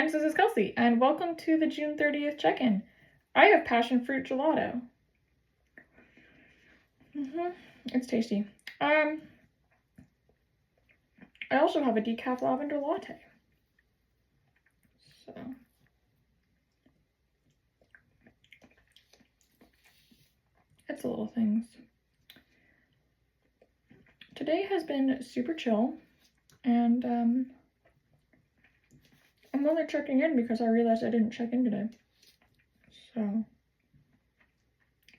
friends, this is Kelsey, and welcome to the June 30th check-in. I have passion fruit gelato. It's tasty. I also have a decaf lavender latte. So, it's the little things. Today has been super chill, and I'm only checking in because I realized I didn't check in today. So,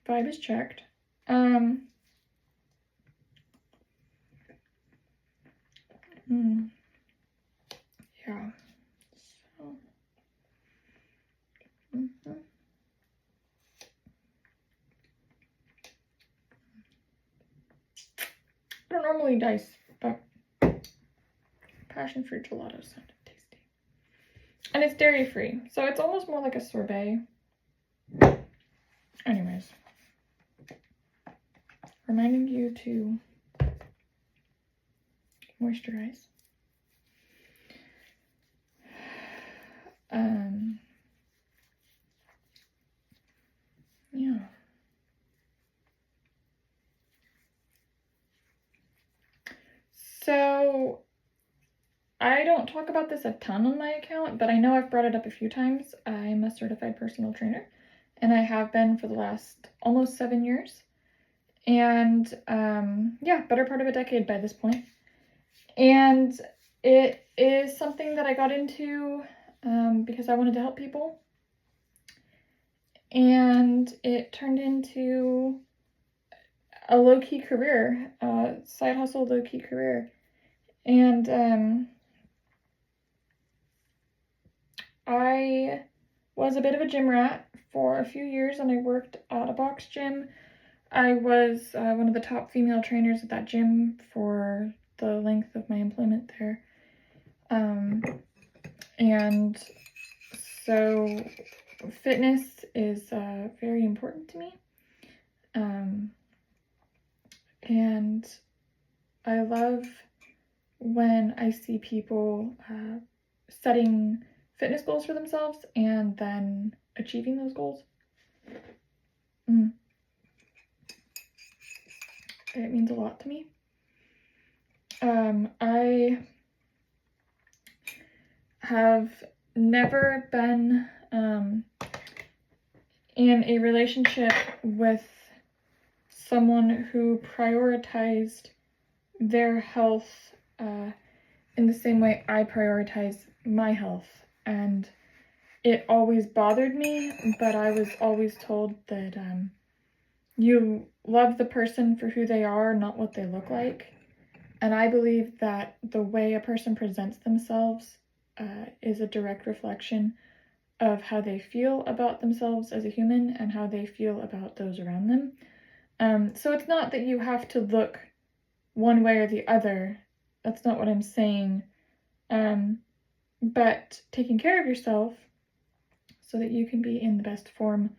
vibe is checked. Yeah. So, I don't normally dice, but passion fruit gelato sounded tasty. And it's dairy free, so it's almost more like a sorbet. Anyways, reminding you to moisturize. Yeah. So, I don't talk about this a ton on my account, but I know I've brought it up a few times. I'm a certified personal trainer, and I have been for the last almost 7 years. And yeah, better part of a decade by this point. And it is something that I got into because I wanted to help people. And it turned into a low-key career, side hustle, low-key career. And I was a bit of a gym rat for a few years, and I worked at a box gym. I was one of the top female trainers at that gym for the length of my employment there. And so fitness is very important to me. And I love when I see people setting fitness goals for themselves and then achieving those goals. It means a lot to me. I have never been in a relationship with someone who prioritized their health in the same way I prioritize my health. And it always bothered me, but I was always told that you love the person for who they are, not what they look like. And I believe that the way a person presents themselves is a direct reflection of how they feel about themselves as a human and how they feel about those around them. So it's not that you have to look one way or the other. That's not what I'm saying. But taking care of yourself so that you can be in the best form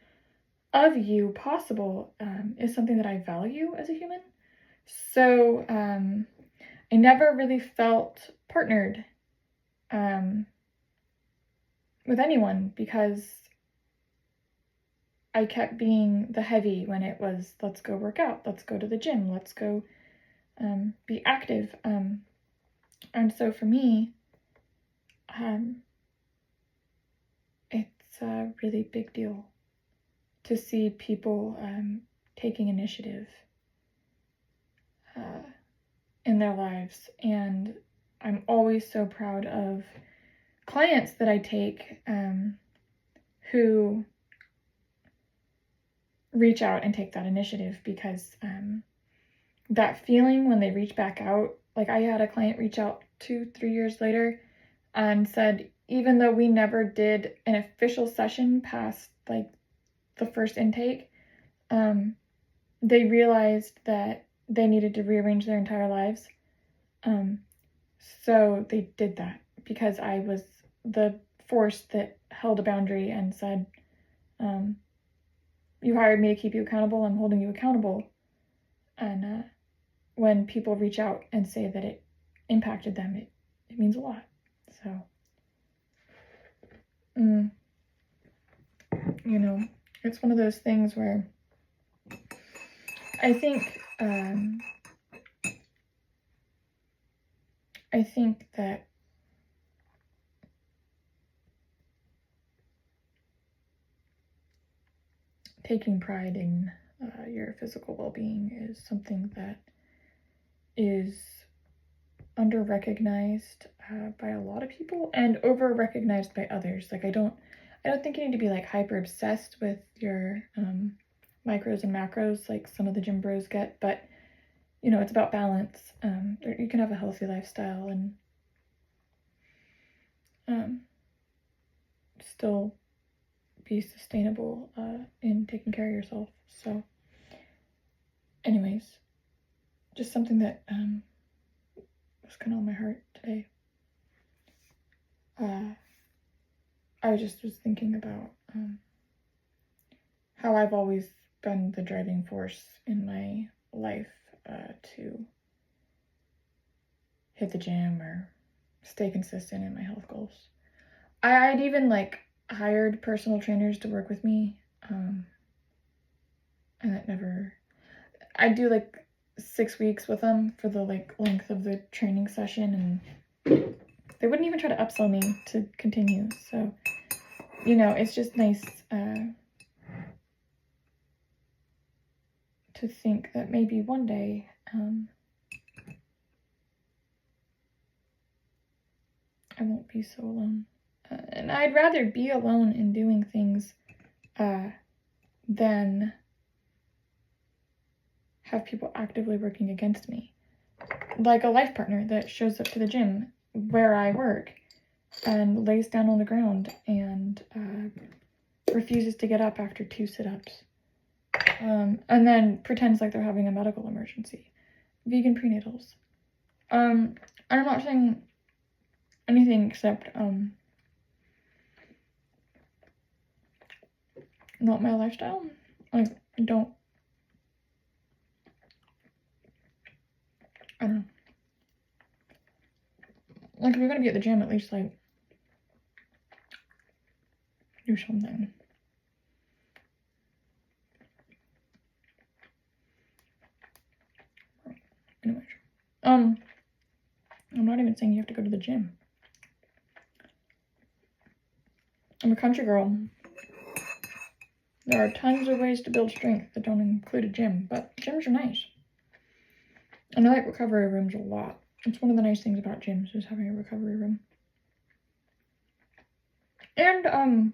of you possible is something that I value as a human. So I never really felt partnered with anyone because I kept being the heavy when it was, let's go work out, let's go to the gym, let's go be active. And so for me, it's a really big deal to see people taking initiative in their lives. And I'm always so proud of clients that I take who reach out and take that initiative, because that feeling when they reach back out, like I had a client reach out 2-3 years later and said, even though we never did an official session past like the first intake, they realized that they needed to rearrange their entire lives. So they did that because I was the force that held a boundary and said, you hired me to keep you accountable, I'm holding you accountable. And when people reach out and say that it impacted them, it means a lot. So you know, it's one of those things where I think that taking pride in your physical well-being is something that is under-recognized by a lot of people and over-recognized by others. Like, I don't think you need to be like hyper-obsessed with your micros and macros like some of the gym bros get, but you know, it's about balance. You can have a healthy lifestyle and still be sustainable in taking care of yourself. So anyways, just something that was kind of on my heart today. I was thinking about how I've always been the driving force in my life to hit the gym or stay consistent in my health goals. I'd even like hired personal trainers to work with me, and that never. I'd do like 6 weeks with them for the like length of the training session, and they wouldn't even try to upsell me to continue. So, you know, it's just nice to think that maybe one day I won't be so alone. And I'd rather be alone in doing things than have people actively working against me. Like a life partner that shows up to the gym where I work and lays down on the ground and refuses to get up after 2 sit-ups. And then pretends like they're having a medical emergency. Vegan prenatals. I'm not saying anything except not my lifestyle. Like, I don't know. Like, if you're gonna be at the gym, at least like do something. Anyways, I'm not even saying you have to go to the gym. I'm a country girl. There are tons of ways to build strength that don't include a gym, but gyms are nice. And I like recovery rooms a lot. It's one of the nice things about gyms is having a recovery room. And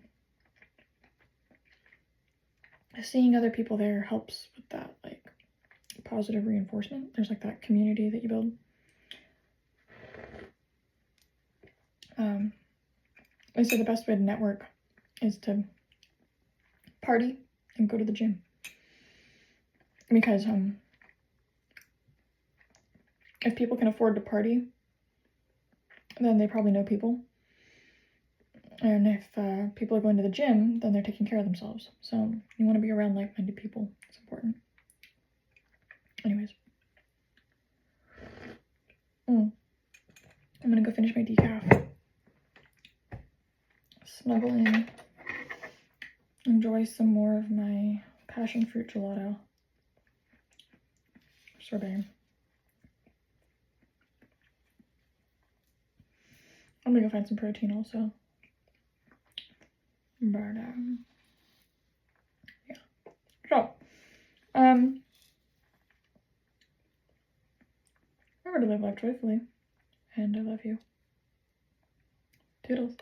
seeing other people there helps with that, like, positive reinforcement. There's like that community that you build. I say the best way to network is to party and go to the gym. Because if people can afford to party, then they probably know people. And if people are going to the gym, then they're taking care of themselves. So you want to be around like-minded people. It's important. Anyways. I'm going to go finish my decaf. Snuggle in. Enjoy some more of my passion fruit gelato. Sorbet. I'm going to go find some protein also. But, yeah. So, remember to live life joyfully. And I love you. Toodles.